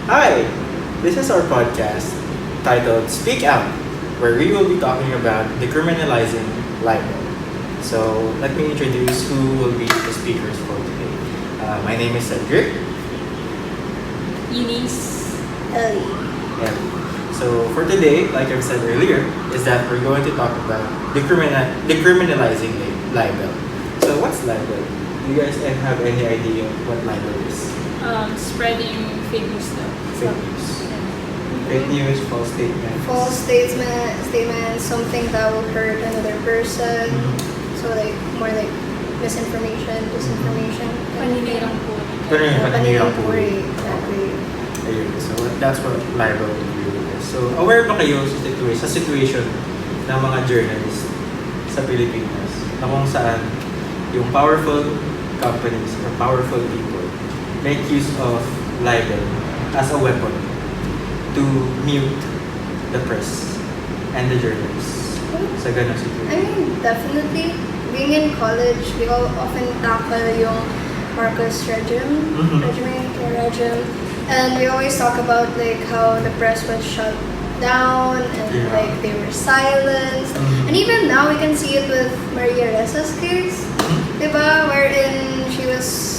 Hi! This is our podcast titled Speak Out, where we will be talking about decriminalizing libel. So, let me introduce who will be the speakers for today. My name is Cedric. Eunice. Ellie. And so, for today, like I've said earlier, is that we're going to talk about decriminalizing libel. So, what's libel? Do you guys have any idea what libel is? Spreading fake news though. Fake news. Fake news, false statements. False statement, something that will hurt another person. So like more like misinformation, disinformation. Paninirang po. Paninirang puri. Exactly. Ayun. So that's what libel really is. So aware ba kayo sa situation ng mga journalists sa Pilipinas na kung saan yung powerful companies or powerful people make use of libel as a weapon to mute the press and the journalists sa ganong I situation? mean, definitely. Being in college, we all often tackle yung Marcos regime, and we always talk about like how the press was shut down and like they were silenced. And even now, we can see it with Maria Resa's case, diba? Wherein she was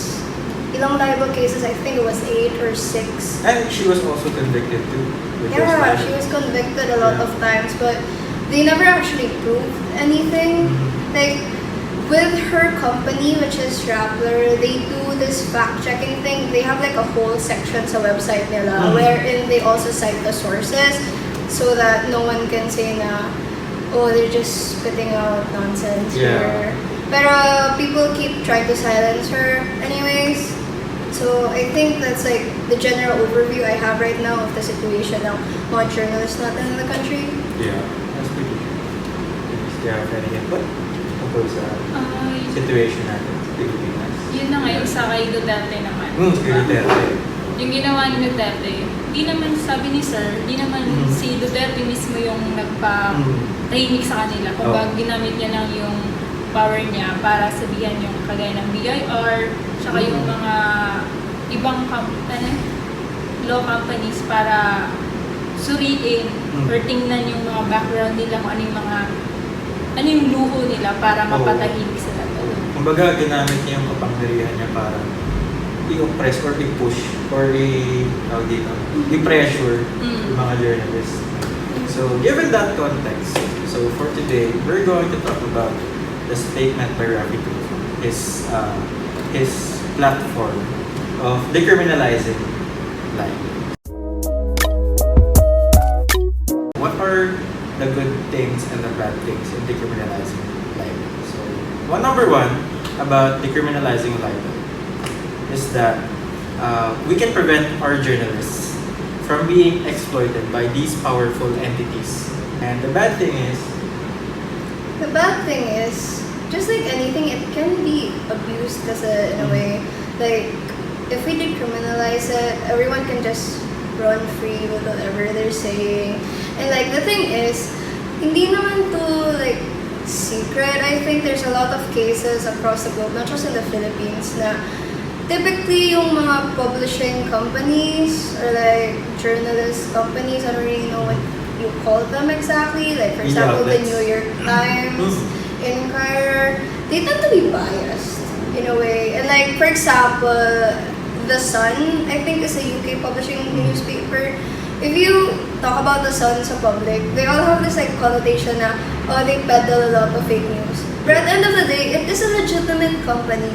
ilang libel cases, I think it was 8 or 6. And she was also convicted too. Yeah, she was convicted a lot of times, but they never actually proved anything. Like, with her company, which is Rappler, they do this fact-checking thing. They have like a whole section sa website nila wherein they also cite the sources so that no one can say na, oh, they're just spitting out nonsense here. Pero people keep trying to silence her anyways. So I think that's like the general overview I have right now of the situation ng mga journalists natin in the country. Yeah, that's pretty true. Do you have any input tungkol sa situation natin sa Pilipinas? Yun na ngayon sa kay Duterte naman. Kay Duterte. Yung ginawa ni Duterte, di naman sabi ni Sir, di naman si Duterte mismo yung nagpa-tahimik sa kanila. Kung ginamit niya lang yung power niya para sabihan yung kagaya ng BIR, tsaka yung mga ibang law companies para suriin or tingnan yung mga background nila kung ano yung luho nila para mapatahimik sila. Kumbaga, ginamit niya yung kapangyarihan niya para i-oppress or i-push or i-pressure yung mga journalists. So, given that context, so for today, we're going to talk about the statement by Rafi Tulfo, his platform of decriminalizing libel. What are the good things and the bad things in decriminalizing libel? So, number one about decriminalizing libel is that we can prevent our journalists from being exploited by these powerful entities. And the bad thing is, just like anything, it can be abused kasi in a way. Like, if we decriminalize it, everyone can just run free with whatever they're saying. And like, the thing is, hindi naman to like secret. I think there's a lot of cases across the globe, not just in the Philippines, na typically yung mga publishing companies or like journalist companies, I don't really know what you call them exactly. Like, for example, the New York Times, Inquirer, they tend to be biased in a way. And like, for example, The Sun, I think is a UK publishing newspaper. If you talk about The Sun sa public, they all have this like connotation na, oh, they peddle a lot of fake news. But at the end of the day, it is a legitimate company.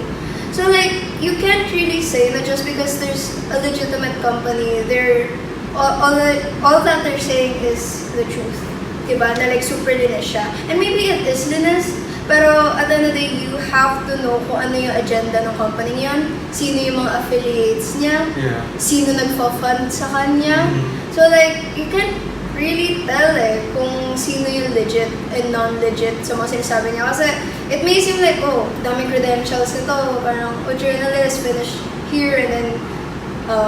So like, you can't really say that just because there's a legitimate company, they're all that they're saying is the truth. Diba? Na like super linis siya. And maybe it is linis, pero at the end of the day, you have to know kung ano yung agenda ng company niyan, sino yung mga affiliates niya, sino nagfa-fund sa kanya. So like, you can't really tell kung sino yung legit and non-legit sa mga sinasabi niya. Kasi it may seem like, oh, daming credentials nito, parang, oh, journalist, finish here, and then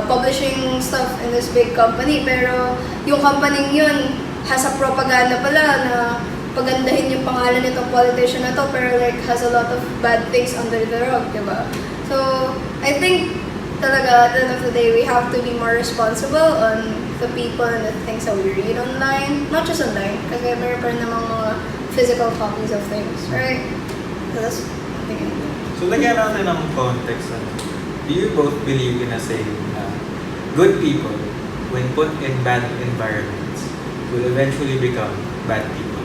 publishing stuff in this big company. Pero yung company yun has a propaganda pala na pagandahin yung pangalan nitong politician na to, pero like has a lot of bad things under the rug, diba? So, I think talaga, at the end of the day, we have to be more responsible on the people and the things that we read online. Not just online, kasi meron pa rin namang mga physical copies of things, right? So that's thinking. So, lagyan natin ng context. Do you both believe in a saying na good people, when put in bad environments, will eventually become bad people?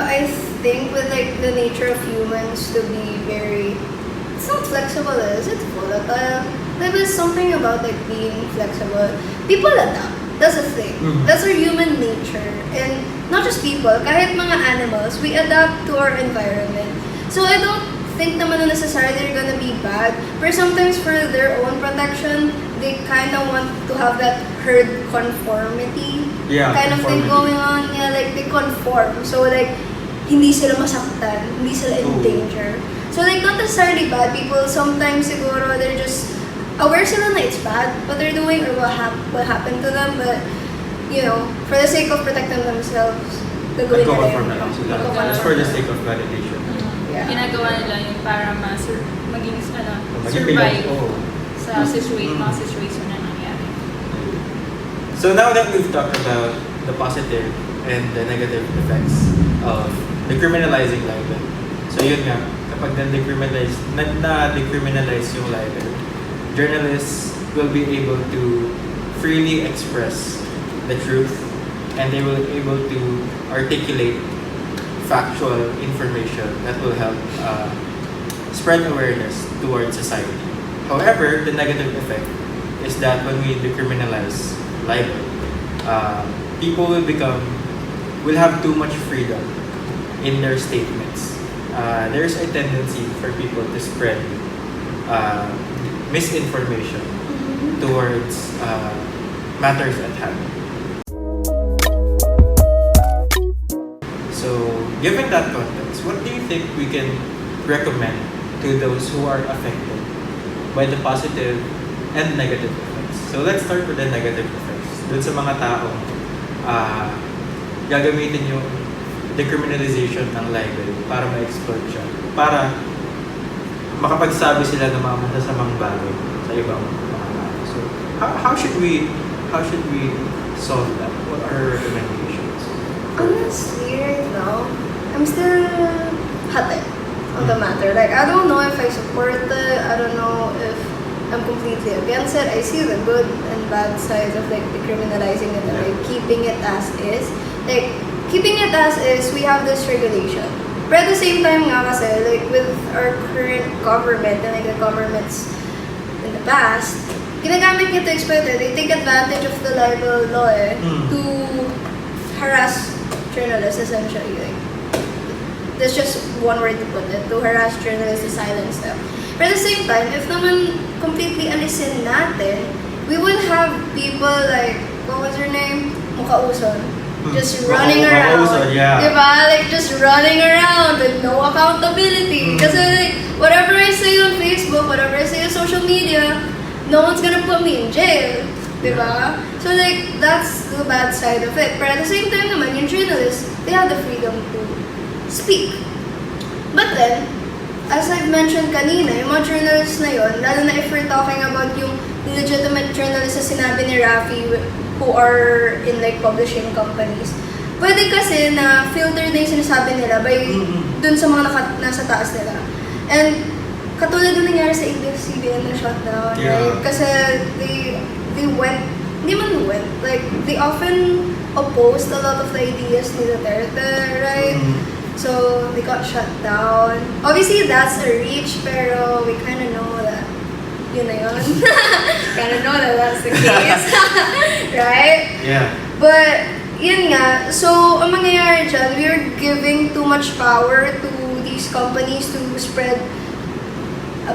I think with like the nature of humans to be very, it's not flexible, is it? Volatile. There is something about like being flexible. People adapt. That's the thing. Mhm. That's our human nature. And not just people, kahit mga animals, we adapt to our environment. So I don't think naman na necessarily they're gonna be bad. But sometimes for their own protection, they kind of want to have that herd conformity Yeah, kind of thing conformity. going on. Yeah, like they conform. So like, hindi sila masaktan, hindi sila in Oh. danger. So like, not necessarily bad people. Sometimes siguro they're just aware sila na it's bad what they're doing or what happened to them. But, you know, for the sake of protecting themselves, gagawin nila Nagko-conform yun. na lang sila. Nagko-conform Just for the na. sake of validation. Yeah. Ginagawa nila yun para maging Maging survive bilang- oh. sa mga situation na nangyari. So now that we've talked about the positive and the negative effects of decriminalizing libel. So yun nga, kapag na-decriminalize yung libel, journalists will be able to freely express the truth and they will be able to articulate factual information that will help spread awareness towards society. However, the negative effect is that when we decriminalize libel, people will have too much freedom in their statements. There's a tendency for people to spread misinformation towards matters at hand. So, given that context, what do you think we can recommend to those who are affected by the positive and negative effects? So, let's start with the negative effects. Doon sa mga taong gagamitin yung decriminalization ng libel para ma-exploit siya, para makapagsabi sila ng mga masasamang bagay sa ibang mga tao. So, how should we solve that? What are our recommendations? Honestly, right now, I'm still hate on the matter. Like, I don't know if I support it. I don't know if I'm completely against it. I see the good and bad sides of like decriminalizing it and like keeping it as is. Like, keeping it as is, we have this regulation. But at the same time nga kasi, like with our current government and like the governments in the past, ginagamit niya to exploit it. They take advantage of the libel law to harass journalists essentially. Like, there's just one word to put it, to harass journalists, to silence them. But at the same time, if naman completely alisin natin, we will have people like, what was her name? Mukauson. Just running around. Mukauson, yeah. Diba? Like, just running around with no accountability. Kasi like, whatever I say on Facebook, whatever I say on social media, no one's gonna put me in jail. Diba? So like, that's the bad side of it. But at the same time naman, yung journalists, they have the freedom to speak. But then, as I've mentioned kanina, yung mga journalists na yun, lalo na if we're talking about yung legitimate journalists na sinabi ni Rafi who are in like publishing companies, pwede kasi na filter na yung sinasabi nila by dun sa mga nasa taas nila. And katulad yung nangyari sa ABS-CBN na shutdown, Yeah. right? Kasi they went, hindi man went, like they often opposed a lot of the ideas ni Duterte, right? So, they got shut down. Obviously, that's a reach, pero we kind of know that yun na yun. Kind of know that that's the case. Right? Yeah. But, yun nga. So, ang mangyayari dyan, we are giving too much power to these companies to spread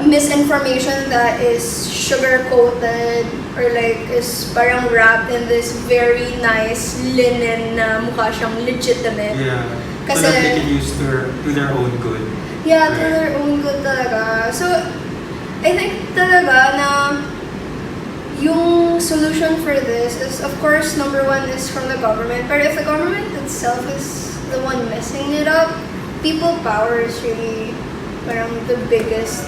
misinformation that is sugar-coated or like is parang wrapped in this very nice linen na mukha siyang legitimate. Yeah. So Kasi- that they can use to their own good. Yeah, to Right. their own good talaga. So, I think talaga na yung solution for this is, of course, number one is from the government. But if the government itself is the one messing it up, people power is really parang the biggest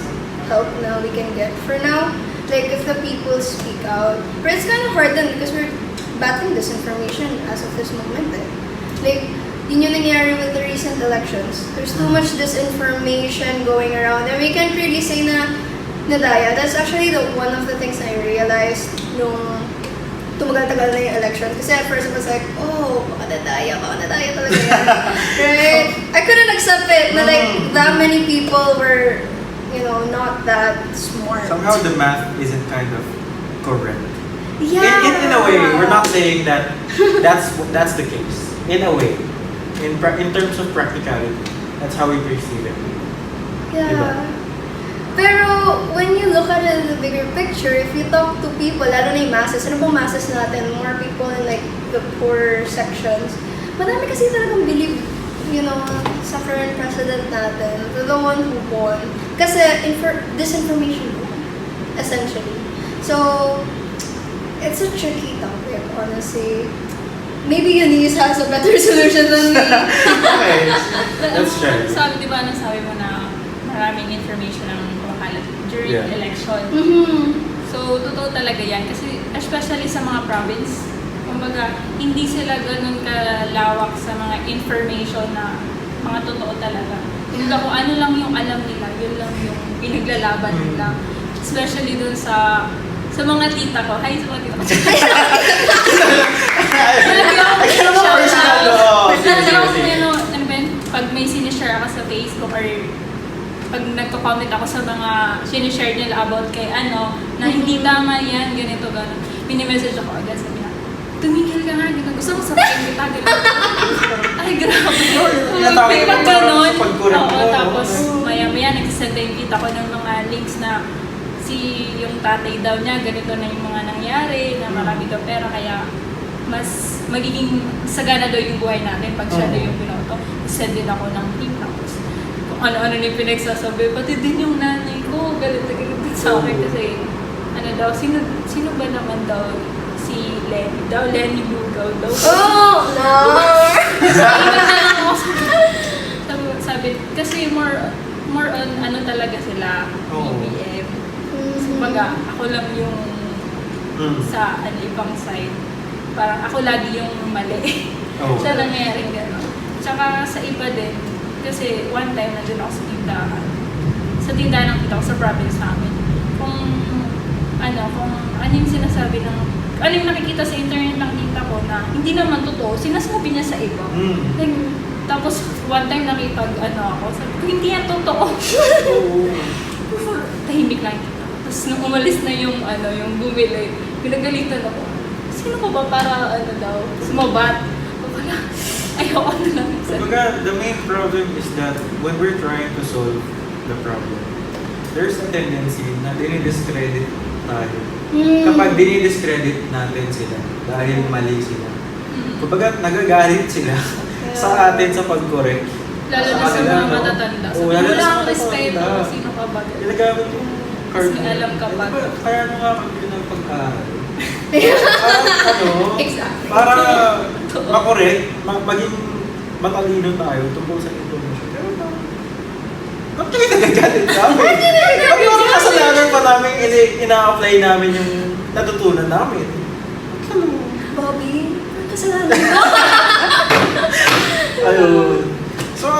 help na we can get for now. Like, if the people speak out. But it's kind of hard then because we're battling disinformation as of this moment. Like, yun yung nangyari with the recent elections. There's too much disinformation going around and we can't really say na nadaya. That's actually one of the things I realized nung tumagal-tagal na yung election. Kasi at first I was like, oh, baka nadaya talaga yan. Right? I couldn't accept it na like that many people were, not that smart. Somehow the math isn't kind of correct. Yeah. In a way, we're not saying that that's the case. In a way. In terms of practicality, that's how we perceive it. Yeah. Diba? Pero when you look at it in the bigger picture, if you talk to people, lalo na yung masses, ano bang masses natin? More people in like the poorer sections. Madami kasi talagang believe, sa current president natin, the one who won. Kasi disinformation won, essentially. So, it's a tricky topic, honestly. Maybe Eunice has a better solution than me. Okay. That's true. Sabi mo na maraming information ang kumakalat during election. Mm-hmm. So, totoo talaga yan. Kasi, especially sa mga province, kumbaga, hindi sila ganun kalawak sa mga information na mga totoo talaga. Kumbaga, kung ano lang yung alam nila, yun lang yung pinaglalaban nila. Especially dun sa mga tita ko. Hi, sa mga tita ko. Pag may sinishare ako sa Facebook or pag nagko-comment ako sa mga sinishare nila about kay na hindi tama yan, ganito, gano'n. Mini-message ako agad, sabi na, tumigil ka nga, gano'n. Gusto ko sabihin kita, gano'n. Ay, grabe. Pag gano'n, tapos maya-maya nagsasend yung kita ko ng mga links na yung tatay daw niya, ganito na yung mga nangyari, na marami daw pera, kaya mas magiging sagana daw yung buhay natin pag siya daw yung pinoto. Send din ako ng link, tapos kung ano-ano na yung pinagsasabi, pati din yung nanay ko, galit na galit sa akin kasi, sino ba naman daw si Lenny Lugaw daw. Oh, no! sabi, kasi more on talaga sila, BBM. Kumbaga, ako lang yung sa ibang side. Parang ako lagi yung mali. Siya nangyayari gano'n. Tsaka sa iba din, kasi one time nandun ako sa tindahan. Sa tindahan ng tita ko sa province namin. Kung ano yung sinasabi ano yung nakikita sa internet ng tita ko na hindi naman totoo, sinasabi niya sa iba. Like, tapos one time nakipag ako, sabi ko, hindi yan totoo. Tahimik lang kita. Tapos nung umalis na yung bumili, pinagalitan ako. Sino ko ba para sumabat? Wala. Ayoko na lang. Kumbaga, the main problem is that when we're trying to solve the problem, there's a tendency na dinidiscredit tayo. Kapag dinidiscredit natin sila dahil mali sila. Kumbaga, nagagalit sila sa atin sa pag-correct. Lalo na sa mga matatanda. Wala akong respeto. Sino ka ba? Ginagamit yung card. Mas may alam ka ba? Kaya nga kami ng pag-aaral. Exactly. Para makorek, maging matalino tayo tungkol sa information. Pero ba't kami nagagalit namin? Ba't parang kasalanan pa namin ina-apply namin yung natutunan namin? Bobby, kasalanan mo. Ayun. So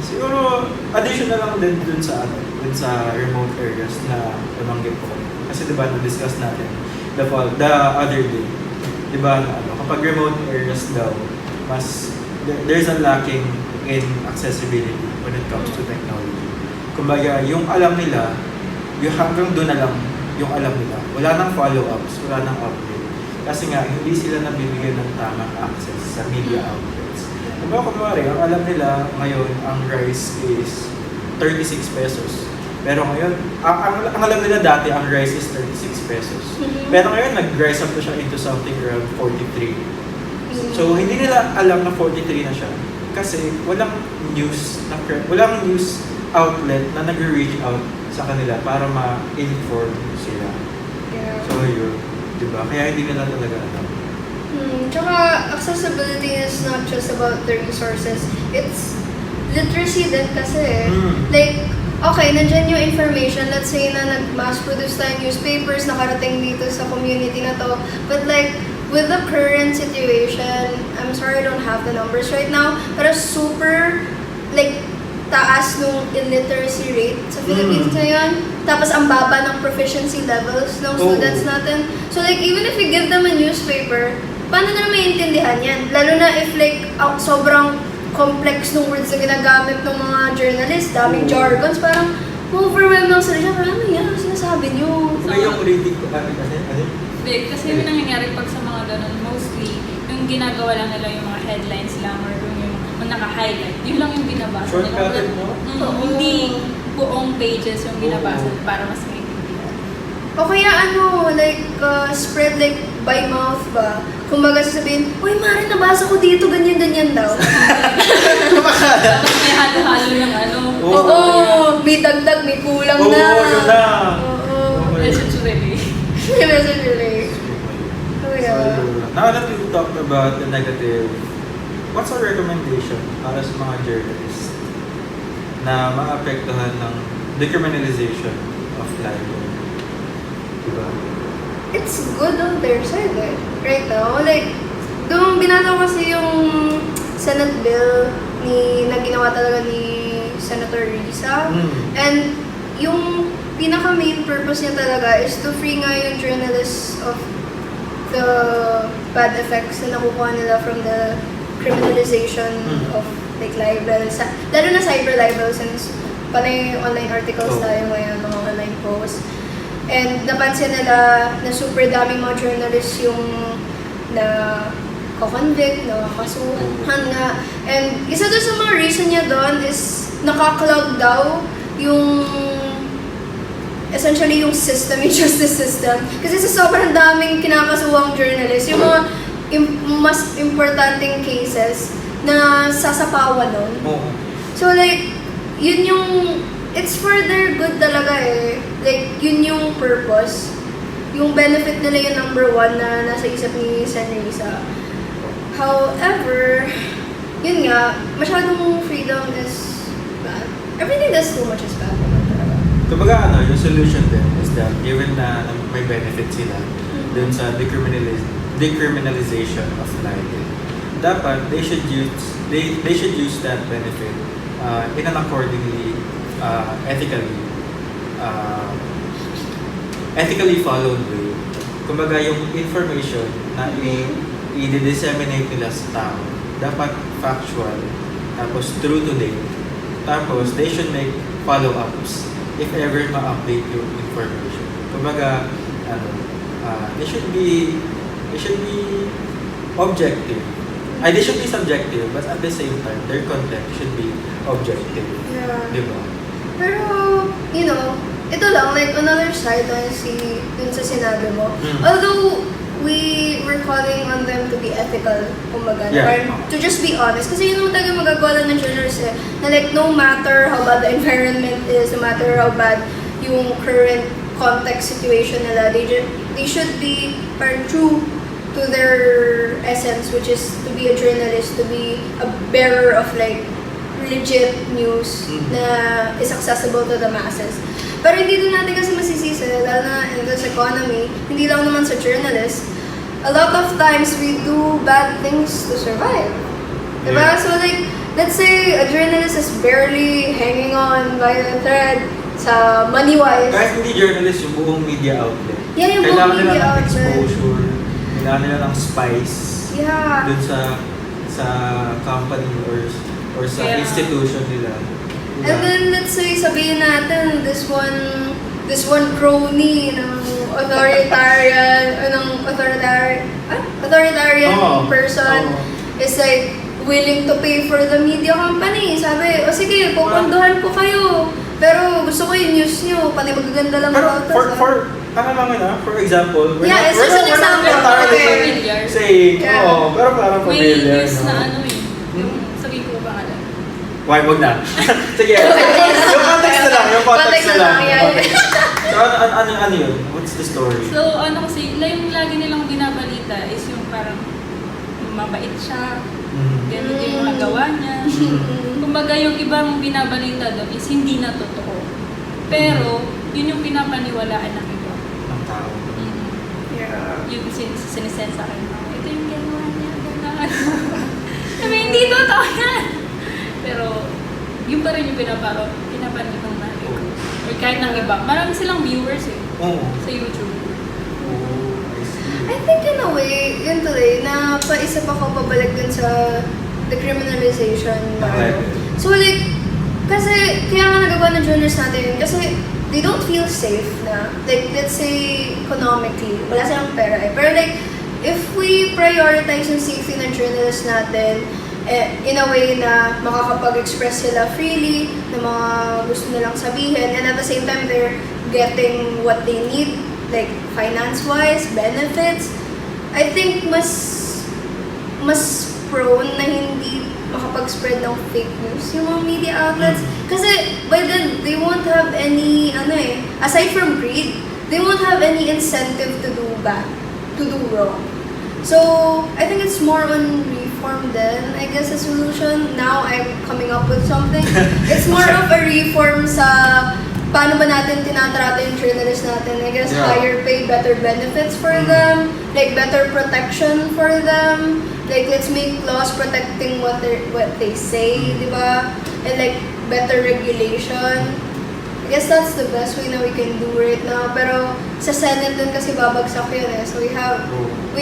siguro additional lang din dun sa remote areas na nabanggit ko. Kasi diba na-discuss natin the other day. Diba kapag remote areas daw, there's a lacking in accessibility when it comes to technology. Kumbaga, yung alam nila, yung hanggang doon na lang yung alam nila. Wala nang follow-ups, wala nang update. Kasi nga, hindi sila nabibigyan ng tamang access sa media outlets. Kumbaga, ang alam nila ngayon, ang rice is 36 pesos. Pero ngayon, ang alam nila dati, ang rice is 36 pesos. Pero ngayon, nag-rise up na siya into something around 43. So, hindi nila alam na 43 na siya. Kasi walang news outlet na nag-reach out sa kanila para ma-inform sila. Yeah. So, yun. Diba? Kaya hindi nila talaga alam. Tsaka, accessibility is not just about the resources. It's literacy din kasi. Like, okay, nandyan yung information. Let's say na nag-mass produce tayo newspapers, nakarating dito sa community na to. But like, with the current situation, I'm sorry I don't have the numbers right now, pero super, like, taas nung illiteracy rate sa Philippines ngayon. Tapos ang baba ng proficiency levels ng students natin. So like, even if we give them a newspaper, paano na maintindihan yan? Lalo na if like, sobrang complex ng words na ginagamit ng mga journalists, daming jargons, parang overwhelmed lang sila siya. Parang ano yan? Ano sinasabi niyo? Yung reading ko kasi, Hindi, kasi yung nangyayari pag sa mga ganun, mostly, yung ginagawa lang nila yung mga headlines lang or yung naka-highlight, yun lang yung binabasa nila. Shortcutted mo? Hindi buong pages yung binabasa para mas maintindihan. O kaya ano, like, spread like by mouth ba? Kumbaga sasabihin, uy, Mari, nabasa ko dito, ganyan-ganyan daw. Tapos may halo-halo ng ano. Oo, may dagdag, may kulang na. Oo, yun lang. Oo. Message really. May message relay. Oh, yeah. So, now that we've talked about the negative, what's our recommendation para sa mga journalists na maapektuhan ng decriminalization of libel? Diba? It's good on their side eh. Right now, like, doon binasa ko kasi yung Senate bill na ginawa talaga ni Senator Risa. And yung pinaka main purpose niya talaga is to free nga yung journalists of the bad effects na nakukuha nila from the criminalization of like libel, lalo na cyber libel since panay online articles tayo ngayon, mga online posts. And napansin nila na super daming mga journalists yung na ko-convict, na kasuhan nga. And isa doon sa mga reason niya doon is nakaklog daw yung essentially yung system, yung justice system. Kasi sa sobrang daming kinakasuhang journalists, yung mga mas importanteng cases na sasapawan nun. So like, yun yung it's for their good talaga eh. Like, yun yung purpose. Yung benefit nila yung number one na nasa isip ni Sen. Risa. However, yun nga, masyadong freedom is bad. Everything that's too much is bad naman talaga. Kumbaga yung solution din is that given na may benefit sila dun sa decriminalization of libel, dapat they should use that benefit in an accordingly ethically followed way. Kumbaga yung information na i-disseminate nila sa tao dapat factual, tapos true to date, tapos they should make follow-ups if ever ma-update yung information. Kumbaga they should be objective. They should be subjective, but at the same time their content should be objective. Yeah. Diba? Pero, you know, ito lang, like, another side dun sa sinabi mo. Although, we were calling on them to be ethical, kumbaga, or to just be honest. Kasi yun naman talaga magagawa lang ng journalists eh, na like, no matter how bad the environment is, no matter how bad yung current context situation nila, they should be true to their essence, which is to be a journalist, to be a bearer of like, legit news na is accessible to the masses. Pero hindi din natin kasi masisisi, lalo na in this economy, hindi lang naman sa journalists. A lot of times we do bad things to survive. Diba? Yeah. So like, let's say a journalist is barely hanging on by a thread sa money-wise. Kahit hindi journalist, yung buong media outlet. Yeah, yung Kailangan buong nila media ng outlet. exposure, kailangan nila ng spice Yeah. dun sa company or sa institution nila. Diba? And then let's say sabihin natin this one crony ng authoritarian person is like willing to pay for the media company. Sabi, o sige, pupunduhan ko kayo. Pero gusto ko yung news nyo, pati magaganda lang Pero about us. for example, Yeah, it's just an example. Okay. Saying, Yeah. pero parang May familiar, news no? na ano eh. Yung sabihin ko ba nga Why, wag na. Sige, yung context na lang, Yeah. So, ano yun? What's the story? So, ano kasi, yung lagi nilang binabalita is yung parang mabait siya, ganun yung nagawa niya. Kumbaga, yung ibang binabalita doon is hindi na totoo. Pero, yun yung pinapaniwalaan ng iba. Ng tao. Yeah. Yung sinisend sa akin, ito yung ginawa niya, gano'n. Sabi, hindi totoo yan! Pero, yun pa rin yung pinapanood ng nanay ko. Or kahit ng iba. Marami silang viewers eh, Oo. sa YouTube. Oh, I see. I think in a way, yun tuloy, na paisip ako pabalik dun sa decriminalization. Ng libel. So like, kasi kaya nga nagawa ng journalists natin yun, kasi they don't feel safe na. Like, let's say, economically, wala silang pera eh. Pero like, if we prioritize yung safety ng journalists natin, in a way na makakapag-express sila freely ng mga gusto nilang sabihin, and at the same time, they're getting what they need, like finance-wise, benefits, I think mas prone na hindi makapag-spread ng fake news yung mga media outlets. Kasi by then, they won't have any, aside from greed, they won't have any incentive to do bad, to do wrong. So, I think it's more on reform then, I guess, a solution. Now, I'm coming up with something. It's more of a reform sa paano ba natin tinatrato yung journalists natin. I guess, Yeah. higher pay, better benefits for them, like better protection for them. Like, let's make laws protecting what they say, di ba? And like, better regulation. I guess that's the best way na we can do right now. Pero sa Senate din kasi babagsak yun eh. So we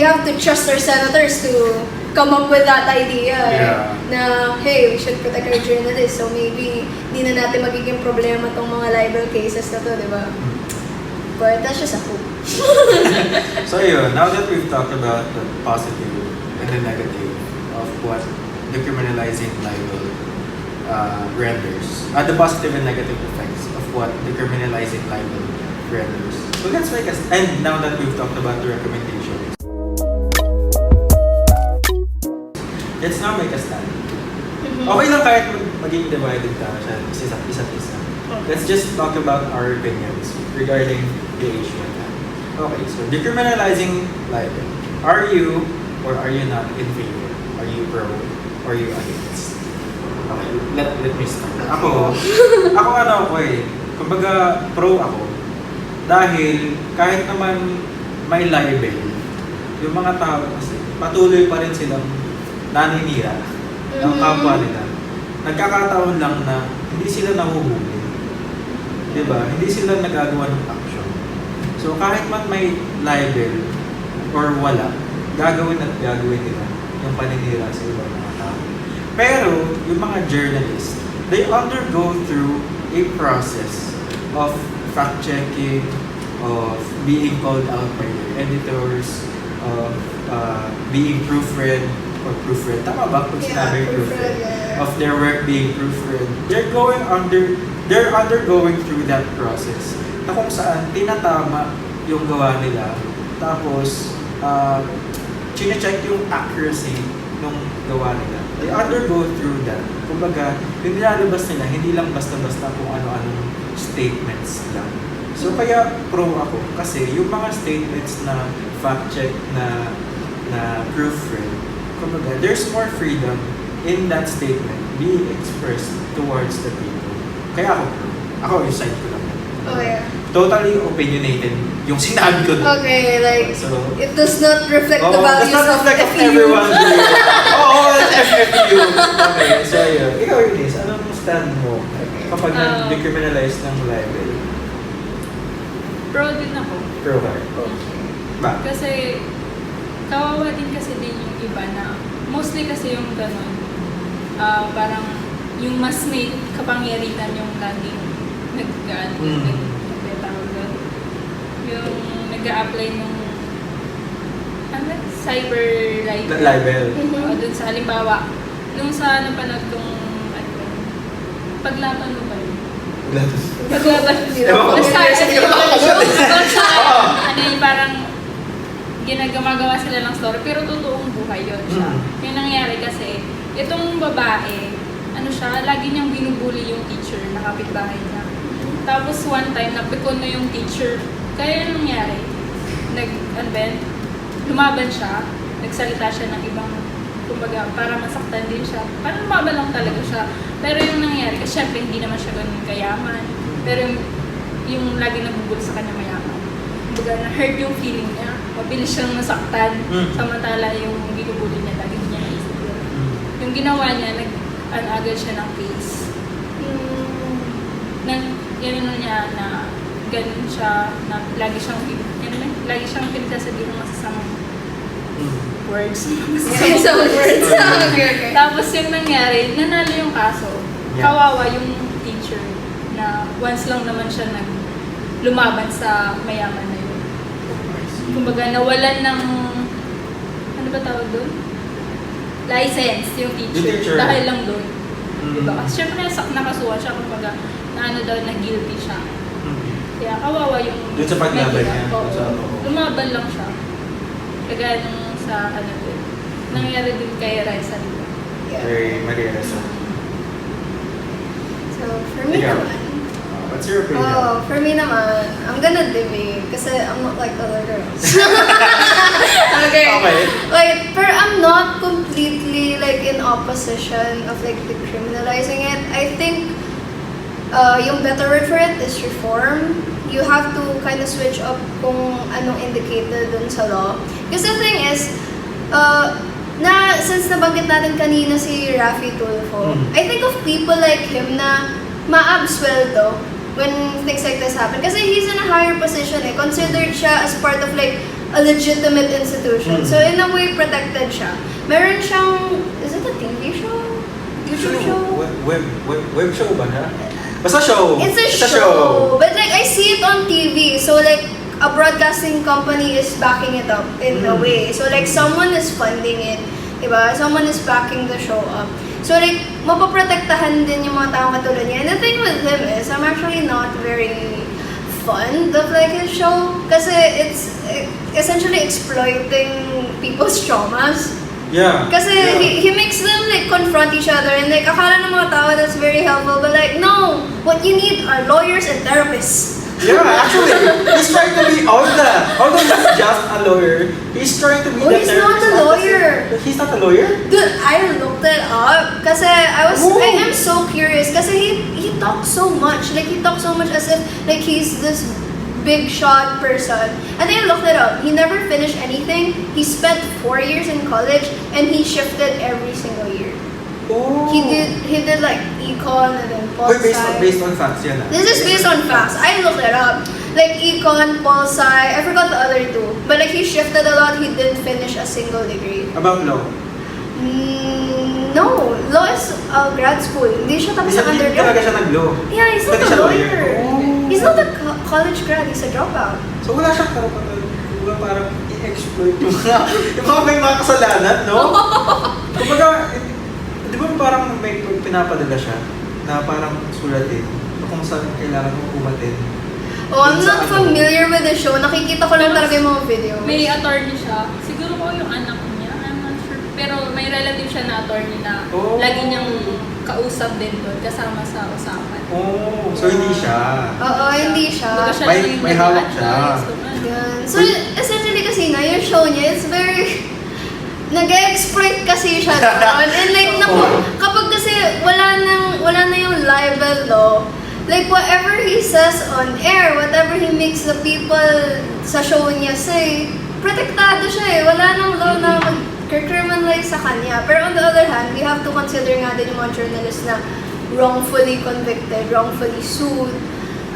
have to trust our senators to come up with that idea. Yeah. Na, hey, we should protect our journalists. So maybe di na natin magiging problema tong mga libel cases na to, di ba? But that's just a hope. So yun, now that we've talked about the positive and the negative of what decriminalizing libel renders, the positive and negative effects of what decriminalizing libel renders. So let's make and now that we've talked about the recommendations, let's now make a stand. Okay lang kahit maging divided ka siya isa't isa. Let's just talk about our opinions regarding the issue na yan. Okay, so decriminalizing libel. Are you or are you not in favor? Are you pro or are you against? Okay, let me start. Ako kumbaga pro ako. Dahil kahit naman may libel, yung mga tao kasi patuloy pa rin silang naninira ng kapwa nila. Nagkakataon lang na hindi sila nahuhuli. Diba? Hindi sila nagagawa ng action. So kahit man may libel or wala, gagawin nila yung paninira sa ibang mga tao. Pero yung mga journalists, they undergo through a process of fact-checking, of being called out by their editors, of being proofread. Tama ba pag sinabi proofread? Yeah. Of their work being proofread. They're undergoing through that process na kung saan tinatama yung gawa nila. Tapos, chine-check yung accuracy nung gawa nila. They undergo through that. Kumbaga, yung nilalabas nila, hindi lang basta-basta kung ano-anong statements lang. So, kaya pro ako. Kasi yung mga statements na fact-check na proofread, kumbaga, there's more freedom in that statement being expressed towards the people. Kaya ako pro. Ako yung side ko lang. Oh, yeah. Totally opinionated yung sinabi ko. Okay, like, So, it does not reflect the does values not of reflect of FEU. everyone. Oo, it's FFU. Okay, so yun. Ikaw, Eunice, anong stand mo kapag na-decriminalize ng libel? Pro din ako. Pro ka. Ba? Kasi, kawawa din kasi din yung iba na, mostly kasi yung gano'n, parang yung mas may kapangyarihan yung laging yung nag-a-apply ng cyber Libel. Dun sa halimbawa, nung sa napanood kong paglaban mo ba yun? Paglaban Ewan ko. Basta, parang ginagawa sila ng story, pero totoong buhay yun siya. Yung nangyari kasi, itong babae, lagi niyang binubuli yung teacher na kapitbahay niya. Tapos one time, napikon na yung teacher. Kaya yung nangyari, lumaban siya, nagsalita siya ng ibang, kumbaga, para masaktan din siya. Parang lumaban lang talaga siya. Pero yung nangyari, kasi syempre hindi naman siya ganun kayaman. Pero yung yung lagi nabubul sa kanya mayaman. Kumbaga, na-hurt yung feeling niya. Mabilis siyang nasaktan. Samantala yung binubuli niya, lagi niya naisip yun. Yung ginawa niya, nag-agad siya ng face. Yan niya na ganun siya, na lagi siyang pinagsasabi ng masasamang words. So, words. Okay. Tapos yung nangyari, nanalo yung kaso. Yeah. Kawawa yung teacher na once lang naman siya lumaban sa mayaman na yun. Kumbaga, nawalan ng, ano ba tawag doon? License yung teacher. Dahil lang doon. Diba? Kasi syempre nakasuhan siya, kumbaga, na ano daw, na guilty siya. Kaya kawawa yung doon sa paglaban niya. Lumaban lang siya. Kagaya nung sa ano din. Nangyari din kay Raisa. Yeah. Kay Maria Ressa. So, for me Ikaw? naman, What's your opinion? oh, for me naman, I'm gonna debate kasi I'm not like other girls. Okay. Like, but I'm not completely like in opposition of like decriminalizing it. I think yung better word for it is reform. You have to kind of switch up kung anong indicated dun sa law. Because the thing is, since nabanggit natin kanina si Raffy Tulfo, I think of people like him na ma-absueldo when things like this happen. Kasi he's in a higher position eh. Considered siya as part of like a legitimate institution. So in a way, protected siya. Meron siyang, is it a TV show? YouTube show? Web show ba na? Basta show. It's a show. But like, I see it on TV. So like, a broadcasting company is backing it up in a way. So like, someone is funding it. Diba? Someone is backing the show up. So like, mapaprotektahan din yung mga taong katulad niya. And the thing with him is, I'm actually not very fond of like his show. Kasi it's essentially exploiting people's traumas. Yeah. Kasi he makes them like confront each other and like akala ng mga tao that's very helpful, but like no, what you need are lawyers and therapists. Yeah, actually, he's trying to be all that. Although he's just a lawyer, he's trying to be Oh, the he's therapist. not a lawyer. He's not a lawyer? Dude, I looked it up kasi I am so curious kasi he talks so much. Like he talks so much as if like he's this big shot person. And then I looked it up. He never finished anything. He spent 4 years in college and he shifted every single year. Oh. He did like econ and then pol Wait, sci. based on facts yan ah. This is based on facts. I looked it up. Like econ, pol sci, I forgot the other two. But like he shifted a lot. He didn't finish a single degree. About law? No, law is grad school. Hindi siya tapos ng Hindi undergrad. talaga siya nag-law. Yeah, he's not Hindi a siya lawyer. Oh. He's not a college grad. He's a dropout. So wala siyang karapatan. Kumbaga parang i-exploit yung mga may mga kasalanan, no? Kumbaga, di ba parang may pinapadala siya na parang sulatin kung saan kailangan mong umatin. Oh, I'm not familiar with the show. Nakikita ko lang talaga yung mga videos. May attorney siya. Siguro ko yung anak niya. I'm not sure. Pero may relative siya na attorney na lagi niyang kausap din doon kasama sa usapan. Oh, so hindi siya. Oo, hindi siya. Kumbaga siya May- lang yung may hawak nag-advise, siya. ganun. Yan. So, essentially kasi nga, yung show niya, it's very... Nag-exploit kasi siya doon. And like, kapag kasi wala na yung libel law, like whatever he says on air, whatever he makes the people sa show niya say, protektado siya eh. Wala nang law na mag-criminalize sa kanya. Pero on the other hand, we have to consider nga din yung mga journalists na wrongfully convicted, wrongfully sued.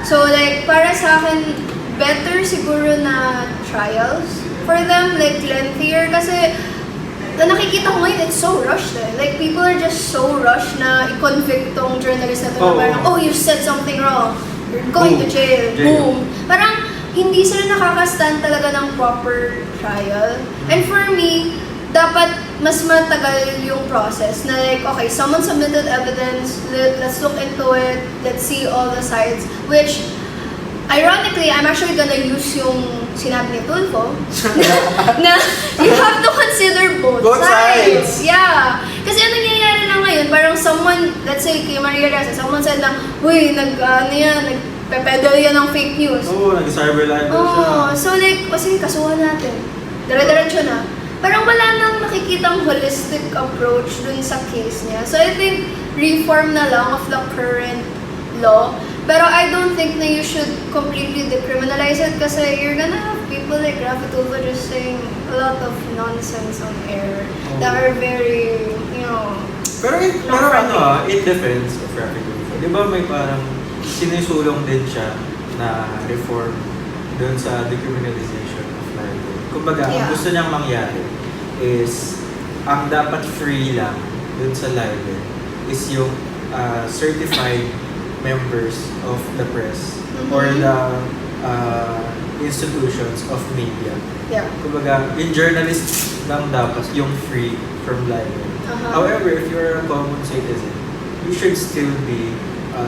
So like, para sa akin, better siguro na trials for them, like lengthier. Kasi na nakikita ko ngayon, it's so rushed eh. Like, people are just so rushed na i-convict tong journalist na to na parang, oh, you said something wrong. You're going to jail. Boom. Parang, hindi sila nakaka-stand talaga ng proper trial. And for me, dapat mas matagal yung process na like, okay, someone submitted evidence, let's look into it, let's see all the sides, which, ironically, I'm actually gonna use yung sinabi ni Tulfo na you have to consider both sides. Yeah. Kasi ano nangyayari na ngayon, parang someone, let's say kay Maria Ressa, someone said na, uy, nagpe-peddle yan ng fake news. Oo, nag-cyber libel siya. So like, sige, kasuhan natin. Dire-diretso na. Parang wala nang nakikitang holistic approach dun sa case niya. So I think, reform na lang of the current law Pero I don't think na you should completely decriminalize it kasi you're gonna have people like Rafa Tulfo just saying a lot of nonsense on air that are very, you know, Pero friendly. in defense of Rafi Tulfo, di ba may parang sinusulong din siya na reform doon sa decriminalization of libel. Kumbaga, ang Yeah. gusto niyang mangyari is ang dapat free lang doon sa libel is yung certified members of the press or Mhm. the institutions of media. Yeah. Kumbaga, yung journalists lang dapat yung free from libel. However, if you're a common citizen, you should still be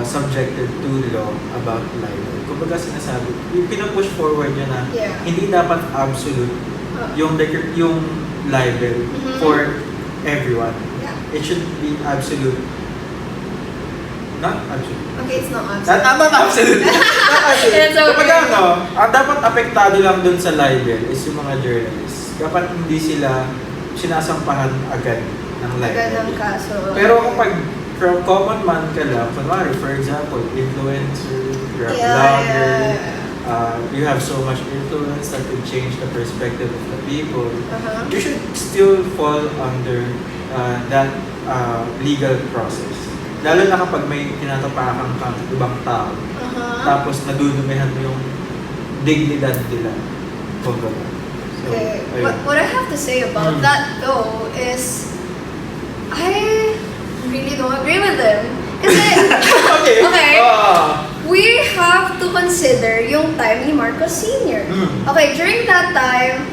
subjected to law about libel. Kumbaga sinasabi, yung pinapush forward niya na Yeah. hindi dapat absolute yung libel Mhm. for everyone. Yeah. It should be absolute. Not absolute. Okay, it's not Not absolute. absolute. Not absolute. It's okay. Kumbaga ang dapat apektado lang dun sa libel is yung mga journalists. Dapat hindi sila sinasampahan agad ng libel. Agad ng kaso. Pero kapag from common man ka lang, kunwari, for example, influencer, you're a blogger, you have so much influence that could change the perspective of the people, you should still fall under that legal process. Lalo na kapag may tinatapakan kang ibang tao, tapos nadudumihan mo yung dignidad nila. Kumbaga. So, Okay. ayun. What I have to say about that though is I really don't agree with them. Kasi Okay. Okay. Ah. we have to consider yung time ni Marcos Sr. Okay, during that time,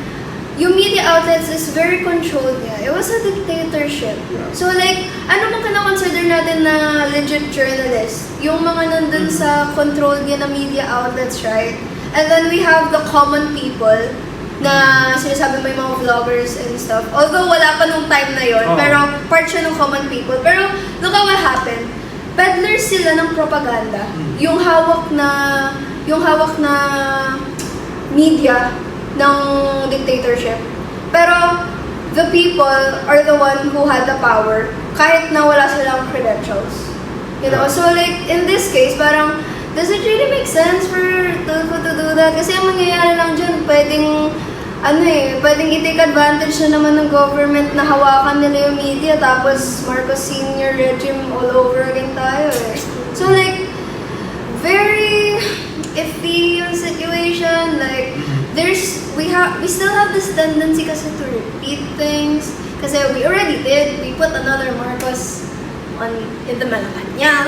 yung media outlets is very controlled niya. It was a dictatorship. Yeah. So like, ano bang kina-consider natin na legit journalist? Yung mga nandun sa control niya na media outlets, right? And then we have the common people na sinasabi mo yung mga vloggers and stuff. Although wala pa nung time na yon, Oo. pero part siya ng common people. Pero look at what happened. Peddlers sila ng propaganda. Yung hawak na media ng dictatorship. Pero the people are the one who had the power kahit na wala silang credentials. You know, so like in this case, parang does it really make sense for Tulfo to do that? Kasi ang mangyayari lang dyan, pwedeng i-take advantage na naman ng government na hawakan nila yung media tapos Marcos Sr. regime all over again tayo eh. So like, very iffy yung situation. Like, we still have this tendency kasi to repeat things. Kasi we already did. We put another Marcos in the Malacanang.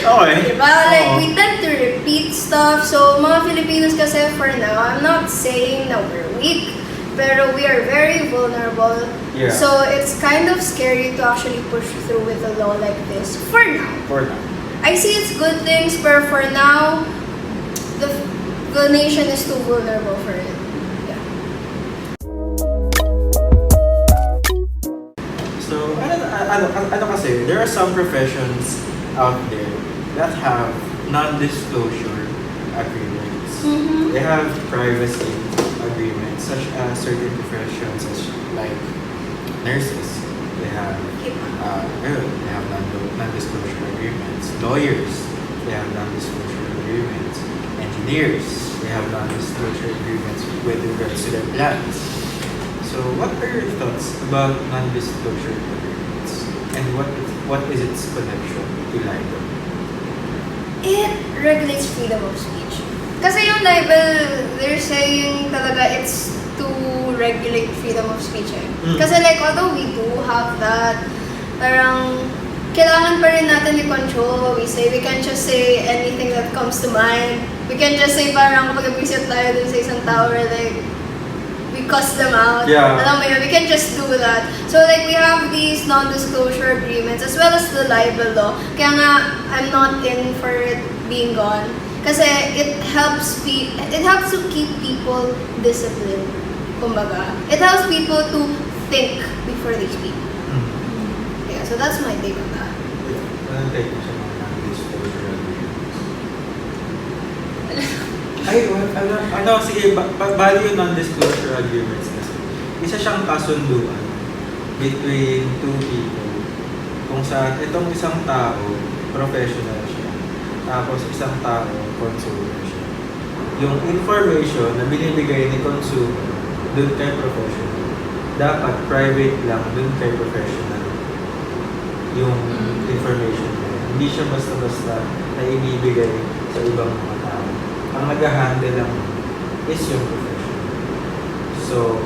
Okay. Diba? Like, we tend to repeat stuff. So, mga Filipinos kasi for now, I'm not saying that we're weak, pero we are very vulnerable. Yeah. So, it's kind of scary to actually push through with a law like this for now. For now. I see its good things, but for now, the nation is too vulnerable for it. Yeah. So, ano kasi, there are some professions out there that have non-disclosure agreements. Mm-hmm. They have privacy agreements, such as certain professions, such like nurses. They have non-disclosure agreements. Lawyers, they have non-disclosure agreements. Engineers, they have non-disclosure agreements with regards to their plans. So, what are your thoughts about non-disclosure agreements, and what is its connection to libel? It regulates freedom of speech. Kasi yung libel, they're saying talaga it's to regulate freedom of speech eh. Kasi like, although we do have that, parang kailangan pa rin natin i-control what we say. We can't just say anything that comes to mind. We can't just say parang kapag visit tayo dun sa isang tower, like, we cuss them out. Yeah. Alam mo yun, we can't just do that. So like, we have these non-disclosure agreements as well as the libel law. Kaya nga, I'm not in for it being gone. Kasi it helps to keep people disciplined. Kumbaga, it helps people to think before they speak. Yeah, so that's my take on that. Anong take mo sa mga non-disclosure agreements? Ay, sige, bali yung non-disclosure agreements kasi. Isa siyang kasunduan between two people kung saan itong isang tao, professional siya. tapos isang tao, consumer siya. Yung information na binibigay ni consumer, dun kay professional. Dapat private lang, dun kay professional. Yung information niya. Hindi siya basta-basta na ibibigay sa ibang mga tao. Ang nag-handle lang is yung professional. So,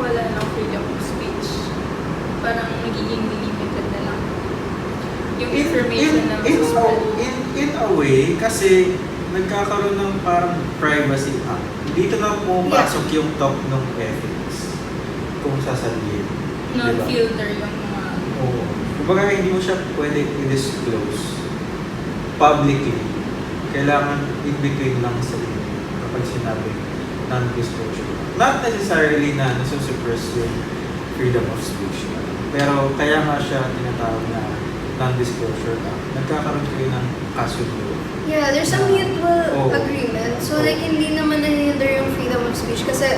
wala nang freedom of speech. Parang nagiging limited na lang yung information na masaspread. in a way, kasi nagkakaroon ng parang privacy act. Dito na pumapasok yung top ng ethics. Kung sasabihin. Non-filter yung mga... Oo. Kumbaga, hindi mo siya pwede i-disclose publicly. Kailangan in between lang sa inyo kapag sinabi non-disclosure. Not necessarily na nasusuppress yung freedom of speech. Pero kaya nga siya tinatawag na non-disclosure na nagkakaroon kayo ng kasunod. Yeah, there's a mutual Oh. agreement. So Oh. like hindi naman nahihinder yung freedom of speech kasi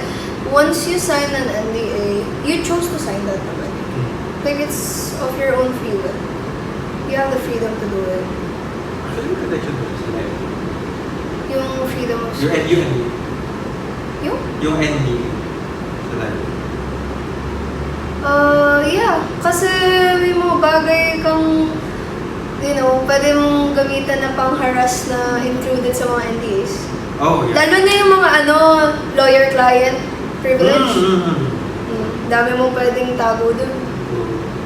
once you sign an NDA, you chose to sign that naman. Like it's of your own free will. You have the freedom to do it. Actually, protection mo sa life. Yung freedom of Yung speech. NDA. Yung? Yung NDA sa life. Yeah. Kasi may mga bagay kang, pwede mong gamitan na pang-harass na included sa mga NDAs. Oh, yeah. Lalo na yung mga lawyer-client privilege. Dami mong pwedeng tago dun.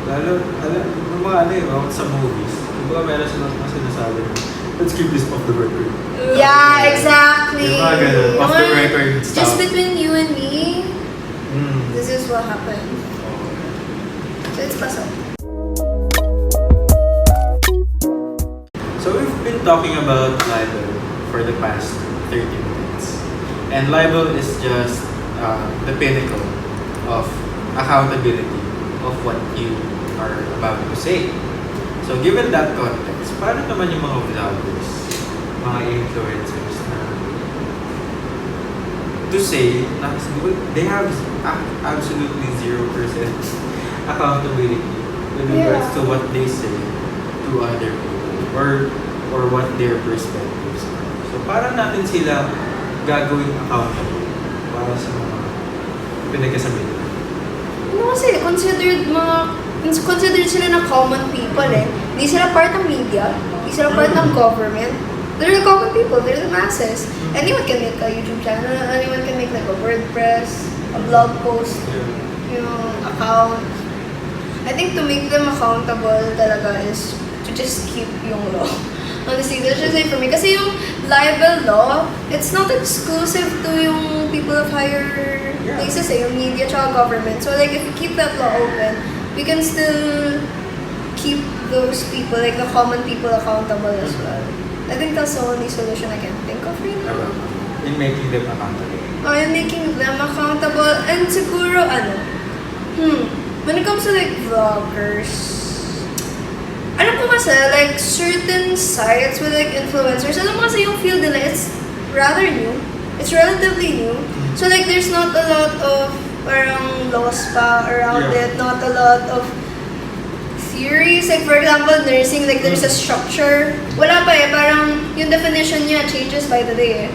Lalo, yung mga about sa movies. Diba meron silang mga sinasabi na, let's keep this off the record. Yeah, exactly. Yung mga ganun, off the Yung record Just stuff. between you and me, Mm. this is what happened. So it's pasok. So we've been talking about libel for the past 30 minutes. And libel is just the pinnacle of accountability of what you are about to say. So given that context, paano naman yung mga vloggers, mga influencers na to say na they have absolutely 0% accountability with regards to what they say to other people or what their perspectives are. So para natin sila gagawing accountable para sa mga pinagkasabi nila. Kasi considered sila na common people eh. Hindi sila part ng media, hindi sila part ng government. They're the common people, they're the masses. Anyone can make a YouTube channel, anyone can make like a WordPress, a blog post, account. I think to make them accountable talaga is to just keep yung law. Honestly, that's just it for me. Kasi yung libel law, it's not exclusive to yung people of higher places yung media tsaka government. So like if we keep that law open, we can still keep those people, like the common people, accountable as well. I think that's the only solution I can think of right now. In making them accountable. And making them accountable. And siguro, when it comes to like vloggers, alam ko kasi, like certain sites with like influencers, alam mo kasi yung field nila, it's rather new. It's relatively new. So like there's not a lot of parang laws pa around it, not a lot of theories. Like for example, nursing, like there's a structure. Wala pa eh, parang yung definition niya changes by the day eh.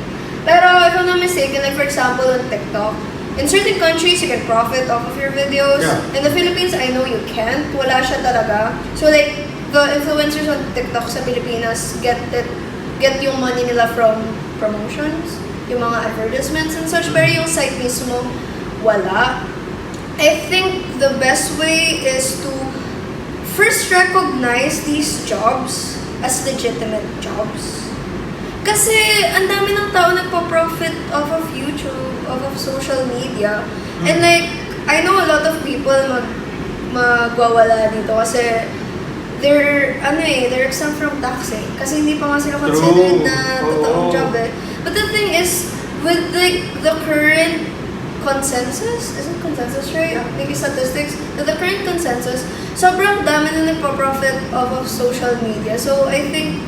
Pero if I'm not mistaken, like for example on TikTok, in certain countries you can profit off of your videos. Yeah. In the Philippines, I know you can't. Wala siya talaga. So like the influencers on TikTok sa Pilipinas get yung money nila from promotions, yung mga advertisements and such, pero yung site mismo, wala. I think the best way is to first recognize these jobs as legitimate jobs. Kasi ang dami ng tao nagpo-profit off of YouTube, off of social media. And like, I know a lot of people magwawala dito kasi they're exempt from tax eh. Kasi hindi pa nga sila considered na totoong job eh. But the thing is, with like the current consensus, is it consensus right? Maybe statistics. With the current consensus, sobrang dami na nagpo-profit off of social media. So I think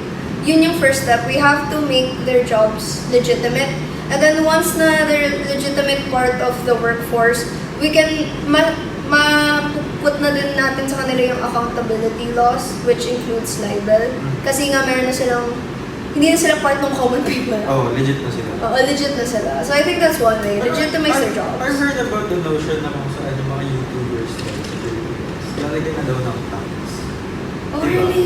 yun yung first step. We have to make their jobs legitimate. And then once na they're legitimate part of the workforce, we can put na din natin sa kanila yung accountability laws, which includes libel. Kasi nga meron na silang hindi na sila part ng common people. Oh, legit na sila. Legit na sila. So I think that's one way. Legitimize their jobs. I've heard about the notion na kung saan yung mga YouTubers na sa Pilipinas, lalagyan na daw ng tax. Oh, Diba? really?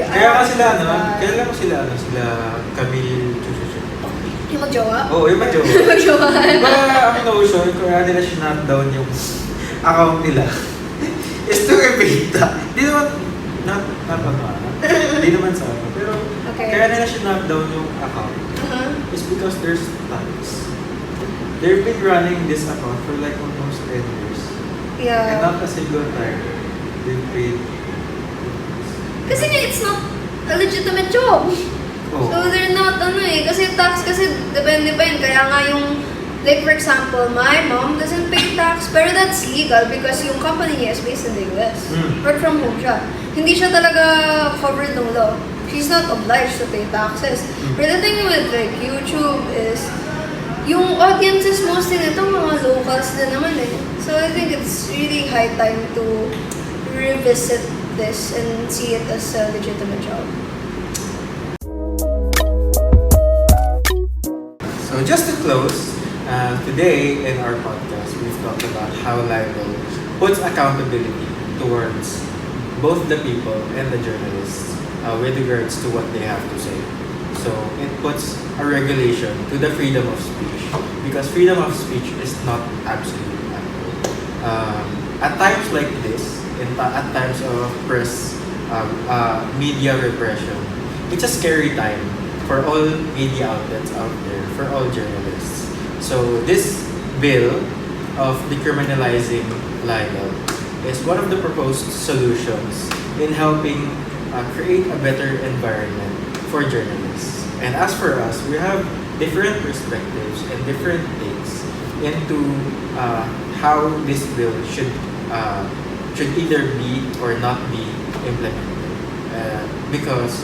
Kaya nga sila, I love that. kaya lang sila, sila Camille Chuchuchu. Yung magjowa? Oo, yung medyo. Magjowa. Diba, ang notion, kaya nila shut down yung account nila is to evade tax. Di naman, hindi naman sa ano, pero Okay. kaya nila shut down yung account Uh-huh. is because there's tax. They've been running this account for like almost 10 years. And Yeah. not a single time they've paid. Kasi nga, it's not a legitimate job. Oh. So they're not kasi tax kasi depende pa yun. Kaya nga yung, like for example, my mom doesn't pay tax, pero that's legal because yung company niya is based in the US. Work from home siya. Hindi siya talaga covered ng law. She's not obliged to pay taxes. But the thing with like YouTube is, yung audiences mostly nito mga locals na naman eh. So I think it's really high time to revisit this and see it as a legitimate job. So just to close, today in our podcast, we've talked about how libel puts accountability towards both the people and the journalists with regards to what they have to say. So it puts a regulation to the freedom of speech because freedom of speech is not absolute at all. At times like this, at times of press, media repression, it's a scary time for all media outlets out there, for all journalists. So this bill of decriminalizing libel is one of the proposed solutions in helping create a better environment for journalists. And as for us, we have different perspectives and different takes into how this bill should either be or not be implemented. Because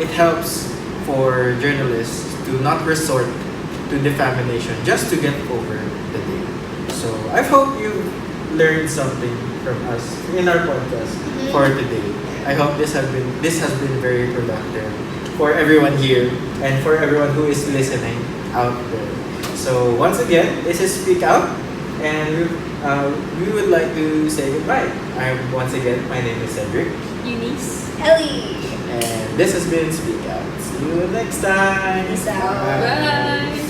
it helps for journalists to not resort to defamation just to get over the day. So I hope you learned something from us in our podcast for today. I hope this has been very productive for everyone here and for everyone who is listening out there. So once again, this is Speak Out, and we would like to say goodbye. Once again, my name is Cedric, Eunice. Ellie! and this has been Speak Out. See you next time. Peace out. Bye. Bye!